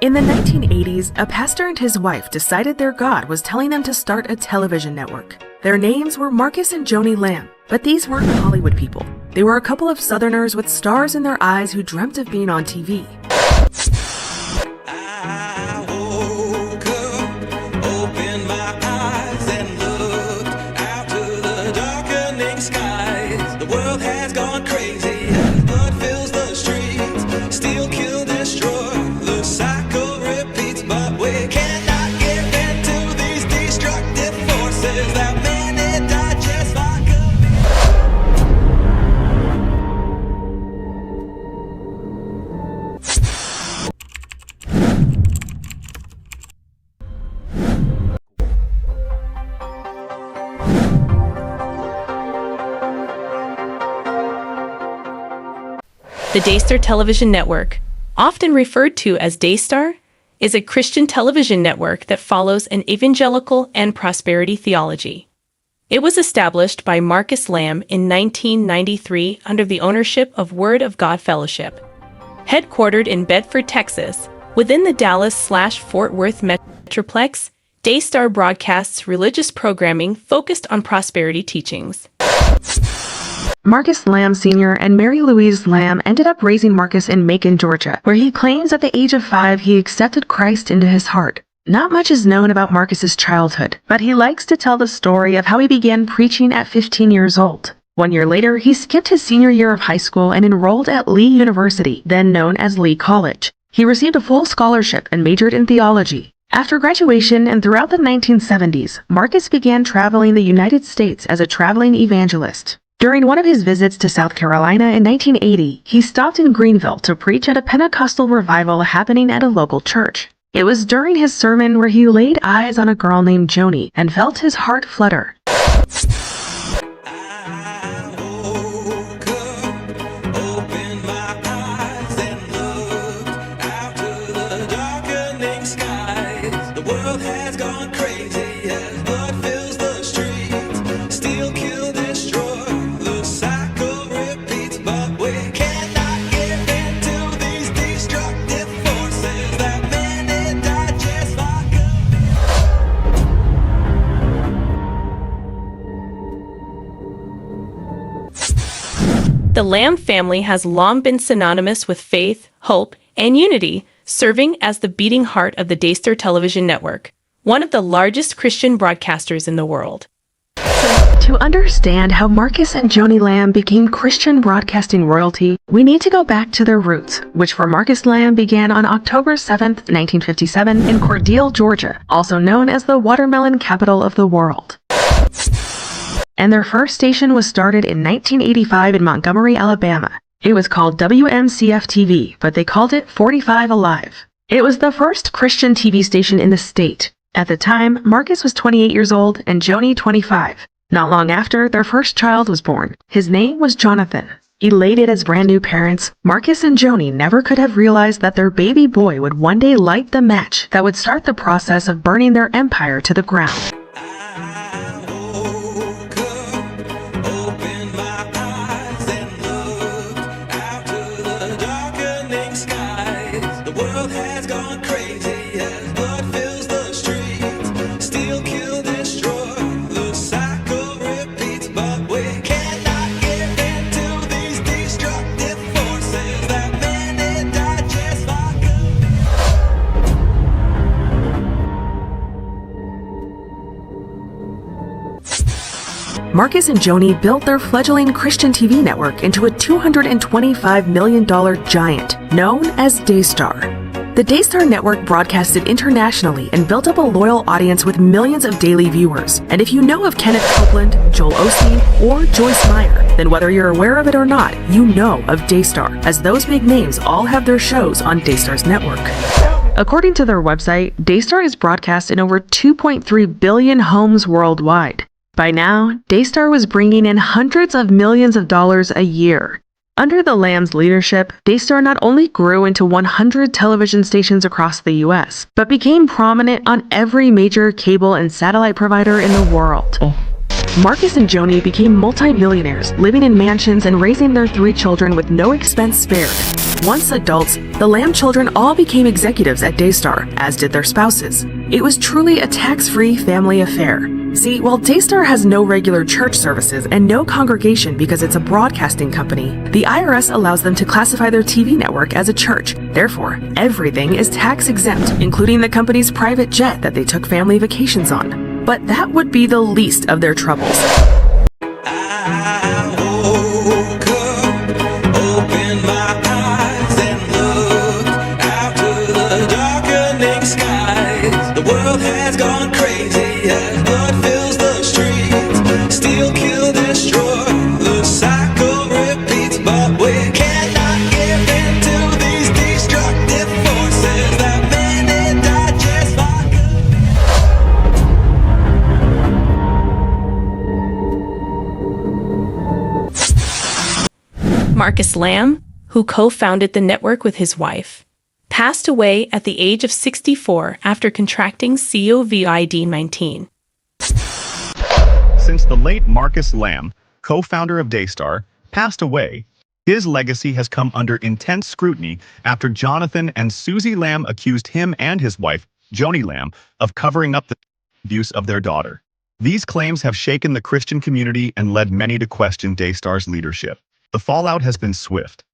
In the 1980s, a pastor and his wife decided their God was telling them to start a television network. Their names were Marcus and Joni Lamb, but these weren't Hollywood people. They were a couple of Southerners with stars in their eyes who dreamt of being on TV. I woke up, opened my eyes and looked out to the darkening skies. The world has gone crazy as blood fills the streets. Steal, kill, destroy, the cycle repeats. But we cannot give in to these destructive forces that many digest like a The Daystar Television Network, often referred to as Daystar, is a Christian television network that follows an evangelical and prosperity theology. It was established by Marcus Lamb in 1993 under the ownership of Word of God Fellowship. Headquartered in Bedford, Texas, within the Dallas/Fort Worth Metroplex, Daystar broadcasts religious programming focused on prosperity teachings. Marcus Lamb Sr. and Mary Louise Lamb ended up raising Marcus in Macon, Georgia, where he claims at the age of 5 he accepted Christ into his heart. Not much is known about Marcus's childhood, but he likes to tell the story of how he began preaching at 15 years old. 1 year later, he skipped his senior year of high school and enrolled at Lee University, then known as Lee College. He received a full scholarship and majored in theology. After graduation and throughout the 1970s, Marcus began traveling the United States as a traveling evangelist. During one of his visits to South Carolina in 1980, he stopped in Greenville to preach at a Pentecostal revival happening at a local church. It was during his sermon where he laid eyes on a girl named Joni and felt his heart flutter. I woke up, opened my eyes and looked out to the darkening skies. The world has gone crazy as blood fills the streets. Steal, kill, destroy, the cycle repeats. But we cannot give in to these destructive forces that many digest like a The Lamb family has long been synonymous with faith, hope, and unity, serving as the beating heart of the Daystar Television Network, one of the largest Christian broadcasters in the world. To understand how Marcus and Joni Lamb became Christian broadcasting royalty, we need to go back to their roots, which for Marcus Lamb began on October 7, 1957 in Cordele, Georgia, also known as the watermelon capital of the world. And their first station was started in 1985 in Montgomery, Alabama. It was called WMCF-TV, but they called it 45 Alive. It was the first Christian TV station in the state. At the time, Marcus was 28 years old and Joni 25. Not long after, their first child was born. His name was Jonathan. Elated as brand new parents, Marcus and Joni never could have realized that their baby boy would one day light the match that would start the process of burning their empire to the ground. I woke up, opened my eyes and looked out to the darkening skies. The world has gone crazy as blood fills the streets. Steal, kill, destroy, the cycle repeats. But we cannot give in to these destructive forces that many digest like Marcus and Joni built their fledgling Christian TV network into a $225 million giant known as Daystar. The Daystar network broadcasted internationally and built up a loyal audience with millions of daily viewers. And if you know of Kenneth Copeland, Joel Osteen, or Joyce Meyer, then whether you're aware of it or not, you know of Daystar, as those big names all have their shows on Daystar's network. According to their website, Daystar is broadcast in over 2.3 billion homes worldwide. By now, Daystar was bringing in hundreds of millions of dollars a year. Under the Lamb's leadership, Daystar not only grew into 100 television stations across the US, but became prominent on every major cable and satellite provider in the world. Marcus and Joni became multi-millionaires, living in mansions and raising their 3 children with no expense spared. Once adults, the Lamb children all became executives at Daystar, as did their spouses. It was truly a tax-free family affair. See, while Daystar has no regular church services and no congregation because it's a broadcasting company, the IRS allows them to classify their TV network as a church. Therefore, everything is tax-exempt, including the company's private jet that they took family vacations on. But that would be the least of their troubles. I woke up, opened my eyes and looked out to the darkening skies. The world has gone crazy as blood fills the streets. Steal, kill, destroy, the cycle repeats. But we cannot give in to these destructive forces that many digest like Marcus Lamb, who co-founded the network with his wife, passed away at the age of 64 after contracting COVID-19. Since the late Marcus Lamb, co-founder of Daystar, passed away, his legacy has come under intense scrutiny after Jonathan and Susie Lamb accused him and his wife, Joni Lamb, of covering up the abuse of their daughter. These claims have shaken the Christian community and led many to question Daystar's leadership. The fallout has been swift.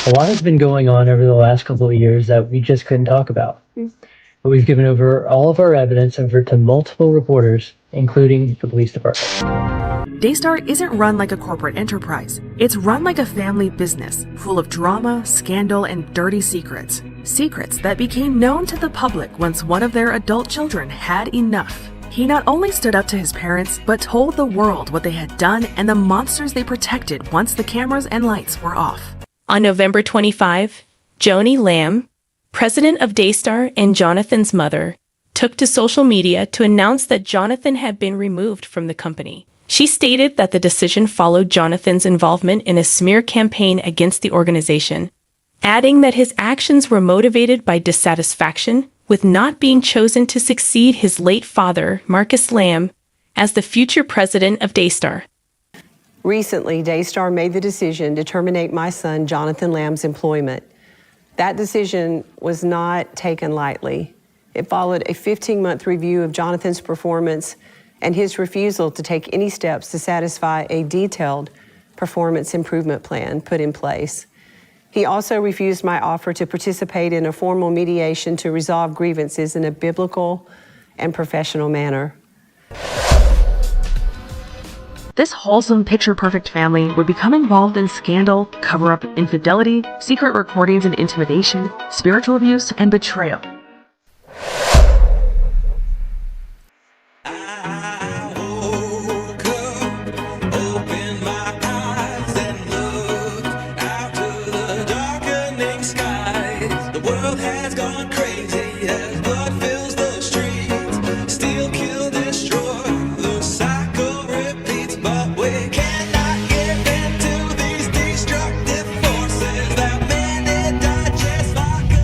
A lot has been going on over the last couple of years that we just couldn't talk about. But we've given over all of our evidence over to multiple reporters, including the police department. Daystar isn't run like a corporate enterprise. It's run like a family business, full of drama, scandal, and dirty secrets. Secrets that became known to the public once one of their adult children had enough. He not only stood up to his parents, but told the world what they had done and the monsters they protected once the cameras and lights were off. On November 25, Joni Lamb, president of Daystar and Jonathan's mother, took to social media to announce that Jonathan had been removed from the company. She stated that the decision followed Jonathan's involvement in a smear campaign against the organization, adding that his actions were motivated by dissatisfaction with not being chosen to succeed his late father, Marcus Lamb, as the future president of Daystar. Recently, Daystar made the decision to terminate my son, Jonathan Lamb's employment. That decision was not taken lightly. It followed a 15-month review of Jonathan's performance and his refusal to take any steps to satisfy a detailed performance improvement plan put in place. He also refused my offer to participate in a formal mediation to resolve grievances in a biblical and professional manner. This wholesome, picture-perfect family would become involved in scandal, cover-up, infidelity, secret recordings and intimidation, spiritual abuse, and betrayal. I woke up, opened my eyes and looked out to the darkening skies. The world has gone crazy as blood fills the streets. Steal, kill, destroy, the cycle repeats. But we cannot give in to these destructive forces that many digest like a...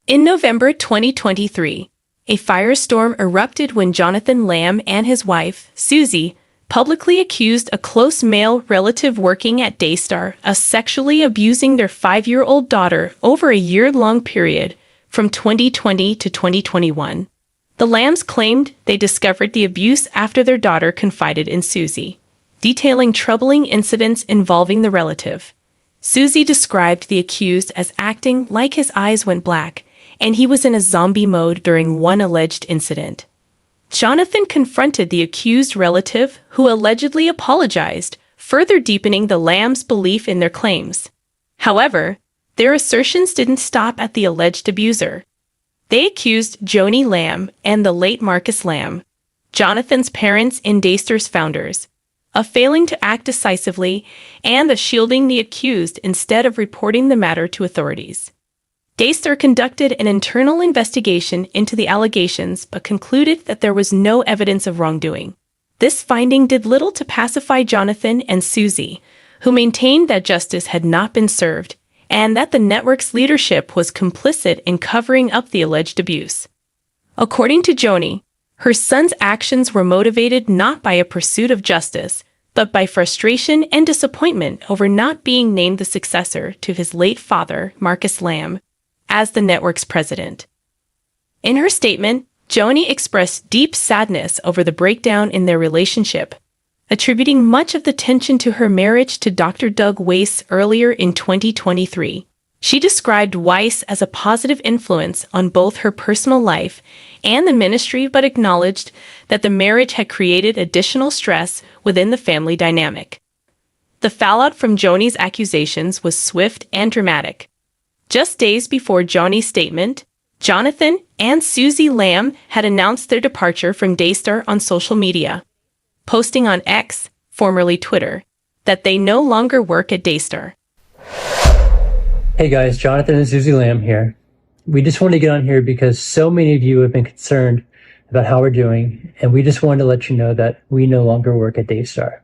In November 2023, a firestorm erupted when Jonathan Lamb and his wife, Susie, publicly accused a close male relative working at Daystar of sexually abusing their 5-year-old daughter over a year-long period from 2020 to 2021. The Lambs claimed they discovered the abuse after their daughter confided in Susie, detailing troubling incidents involving the relative. Susie described the accused as acting like his eyes went black, and he was in a zombie mode during one alleged incident. Jonathan confronted the accused relative, who allegedly apologized, further deepening the Lambs' belief in their claims. However, their assertions didn't stop at the alleged abuser. They accused Joni Lamb and the late Marcus Lamb, Jonathan's parents and Daystar's founders, of failing to act decisively and of shielding the accused instead of reporting the matter to authorities. Daystar conducted an internal investigation into the allegations but concluded that there was no evidence of wrongdoing. This finding did little to pacify Jonathan and Susie, who maintained that justice had not been served and that the network's leadership was complicit in covering up the alleged abuse. According to Joni, Her son's actions were motivated not by a pursuit of justice, but by frustration and disappointment over not being named the successor to his late father, Marcus Lamb, as the network's president. In her statement, Joni expressed deep sadness over the breakdown in their relationship, attributing much of the tension to her marriage to Dr. Doug Weiss earlier in 2023. She described Weiss as a positive influence on both her personal life and the ministry, but acknowledged that the marriage had created additional stress within the family dynamic. The fallout from Joni's accusations was swift and dramatic. Just days before Joni's statement, Jonathan and Susie Lamb had announced their departure from Daystar on social media, posting on X, formerly Twitter, that they no longer work at Daystar. Hey guys, Jonathan and Susie Lamb here. We just wanted to get on here because so many of you have been concerned about how we're doing, and we just wanted to let you know that we no longer work at Daystar.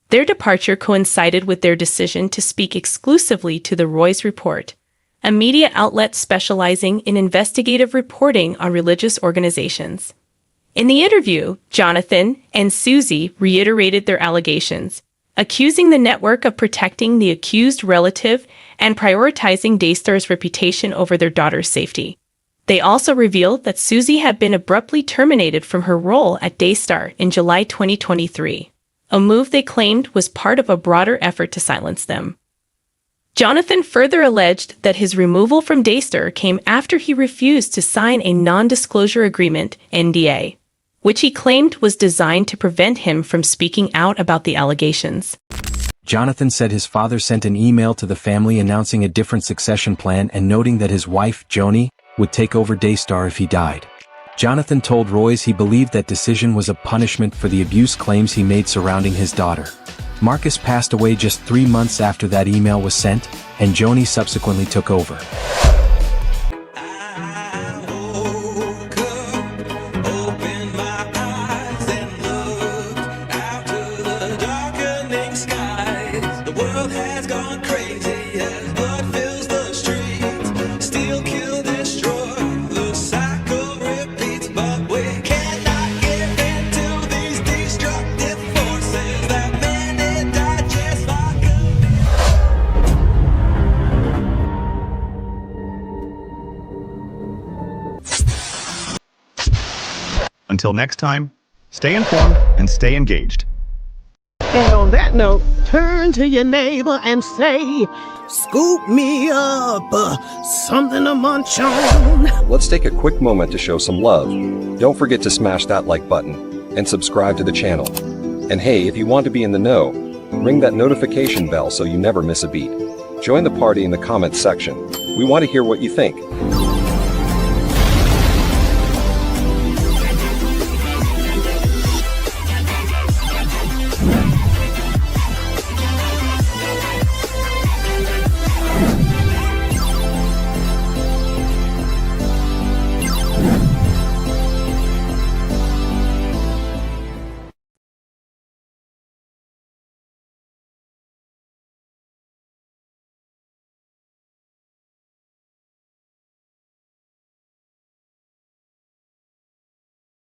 Their departure coincided with their decision to speak exclusively to the Roy's Report, a media outlet specializing in investigative reporting on religious organizations. In the interview, Jonathan and Susie reiterated their allegations, accusing the network of protecting the accused relative and prioritizing Daystar's reputation over their daughter's safety. They also revealed that Susie had been abruptly terminated from her role at Daystar in July 2023, a move they claimed was part of a broader effort to silence them. Jonathan further alleged that his removal from Daystar came after he refused to sign a non-disclosure agreement, NDA, which he claimed was designed to prevent him from speaking out about the allegations. Jonathan said his father sent an email to the family announcing a different succession plan and noting that his wife, Joni, would take over Daystar if he died. Jonathan told Roy's he believed that decision was a punishment for the abuse claims he made surrounding his daughter. Marcus passed away just 3 months after that email was sent, and Joni subsequently took over. Until next time, stay informed and stay engaged. And on that note, turn to your neighbor and say, "Scoop me up something to munch on." Let's take a quick moment to show some love. Don't forget to smash that like button and subscribe to the channel. And hey, if you want to be in the know, ring that notification bell so you never miss a beat. Join the party in the comments section. We want to hear what you think.